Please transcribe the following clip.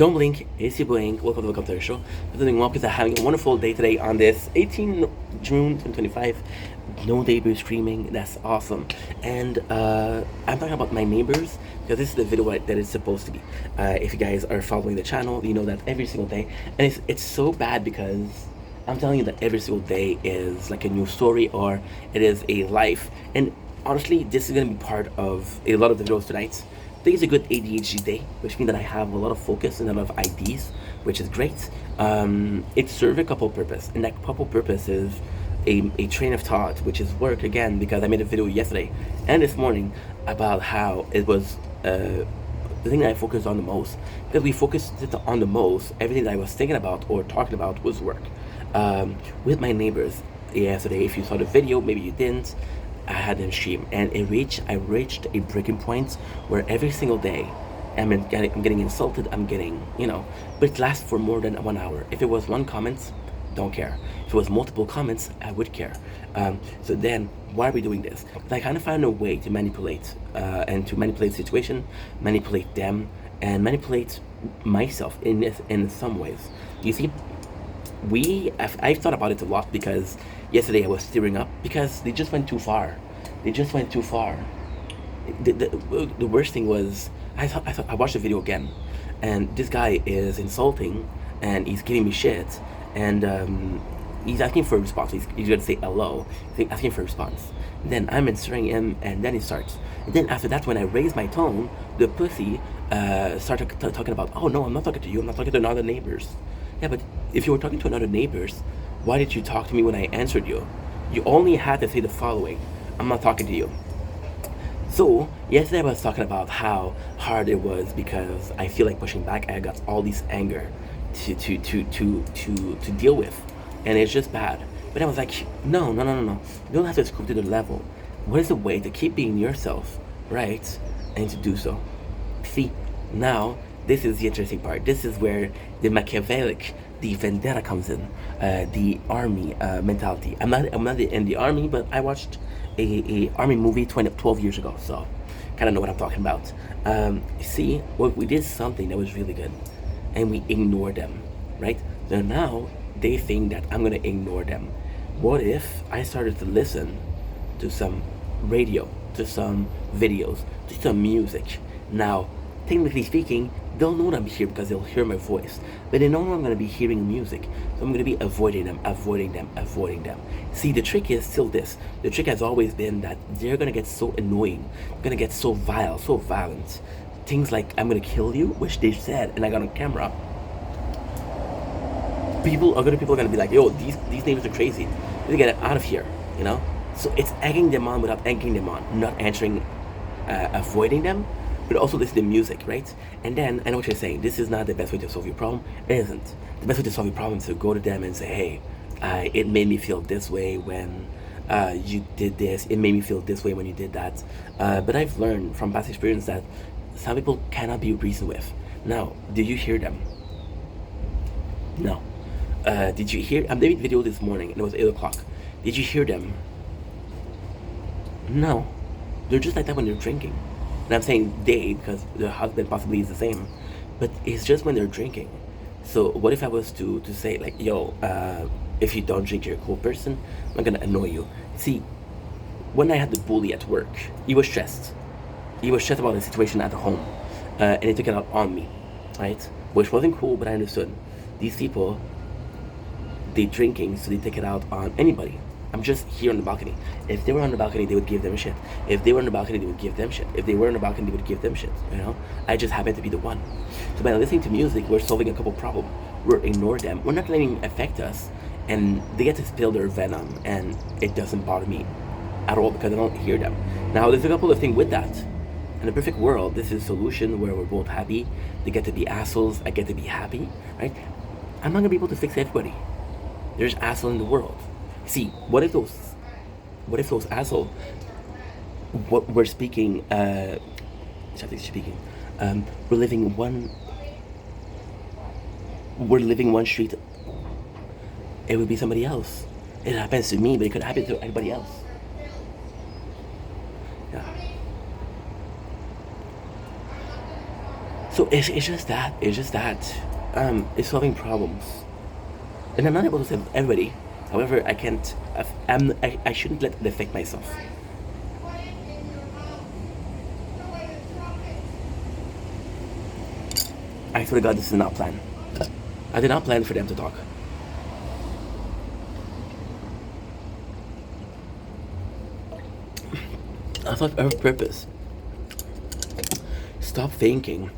Don't blink, it's your Blink. Welcome to the Computer Show. I'm doing well because I'm having a wonderful day today on this 18 June 2025. No neighbors screaming, that's awesome. And I'm talking about my neighbors because this is the video that it's supposed to be. If you guys are following the channel, you know that every single day. And it's so bad because I'm telling you that every single day is like a new story or it is a life. And honestly, this is going to be part of a lot of the videos tonight. Today is a good ADHD day, which means that I have a lot of focus and a lot of ideas, which is great. It serves a couple purpose, and that couple purpose is a train of thought, which is work again, because I made a video yesterday and this morning about how it was the thing that I focused on the most. Because we focused on the most, everything that I was thinking about or talking about was work. With my neighbors yesterday, if you saw the video, maybe you didn't, I had them stream, and I reached a breaking point where every single day I'm getting insulted, I'm getting, but it lasts for more than 1 hour. If it was one comment, don't care. If it was multiple comments, I would care. So then, why are we doing this? I kind of found a way to manipulate, and to manipulate the situation, manipulate them, and manipulate myself in some ways. You see, I've thought about it a lot because yesterday I was tearing up because they just went too far. They just went too far. The worst thing was I watched the video again, and this guy is insulting and he's giving me shit, and he's asking for a response. He's gonna say hello. He's asking for a response. Then I'm answering him, and then he starts. And then after that, when I raise my tone, the pussy started talking about, oh no, I'm not talking to you. I'm not talking to another neighbors. Yeah, but if you were talking to another neighbors, why did you talk to me when I answered you? You only had to say the following: I'm not talking to you. So yesterday I was talking about how hard it was because I feel like pushing back. I got all this anger to deal with, and it's just bad. But I was like, no. You don't have to scoop to the level. What is the way to keep being yourself, right? And to do so. See, now this is the interesting part. This is where the Machiavellic, the vendetta comes in, the army mentality. I'm not in the army, but I watched a army movie 12 years ago, so kind of know what I'm talking about. See, we did something that was really good, and we ignored them, right? So now they think that I'm gonna ignore them. What if I started to listen to some radio, to some videos, to some music? Now, technically speaking, they'll know that I'm here because they'll hear my voice, but they know I'm going to be hearing music, so I'm going to be avoiding them. See, the trick is still this. The trick has always been that they're going to get so annoying, they're going to get so vile, so violent. Things like, I'm going to kill you, which they said, and I got on camera. People are going to be like, yo, these neighbors are crazy. They get out of here, So it's egging them on without egging them on, not answering, avoiding them, but also listen to music, right? And then, I know what you're saying, this is not the best way to solve your problem. It isn't. The best way to solve your problem is to go to them and say, hey, it made me feel this way when you did this. It made me feel this way when you did that. But I've learned from past experience that some people cannot be reasoned with. Now, did you hear them? No. Did you hear? I made a video this morning, and it was 8 o'clock. Did you hear them? No. They're just like that when they're drinking. And I'm saying they because the husband possibly is the same, but it's just when they're drinking. So what if I was to say like, yo, if you don't drink, you're a cool person, I'm not gonna annoy you. See, when I had the bully at work, he was stressed. He was stressed about the situation at home, and he took it out on me, right? Which wasn't cool, but I understood. These people, they drinking, so they take it out on anybody. I'm just here on the balcony. If they were on the balcony, they would give them shit. If they were on the balcony, they would give them shit. If they were on the balcony, they would give them shit. I just happen to be the one. So by listening to music, we're solving a couple problems. We're ignoring them. We're not letting them affect us, and they get to spill their venom, and it doesn't bother me at all because I don't hear them. Now, there's a couple of things with that. In a perfect world, this is a solution where we're both happy. They get to be assholes. I get to be happy, right? I'm not gonna be able to fix everybody. There's assholes in the world. See, what if those assholes were speaking, we're living one street, it would be somebody else. It happens to me, but it could happen to anybody else. Yeah. So it's just that it's solving problems, and I'm not able to save everybody. However, I can't. I shouldn't let it affect myself. I swear to God, this is not planned. I did not plan for them to talk. I thought of purpose. Stop thinking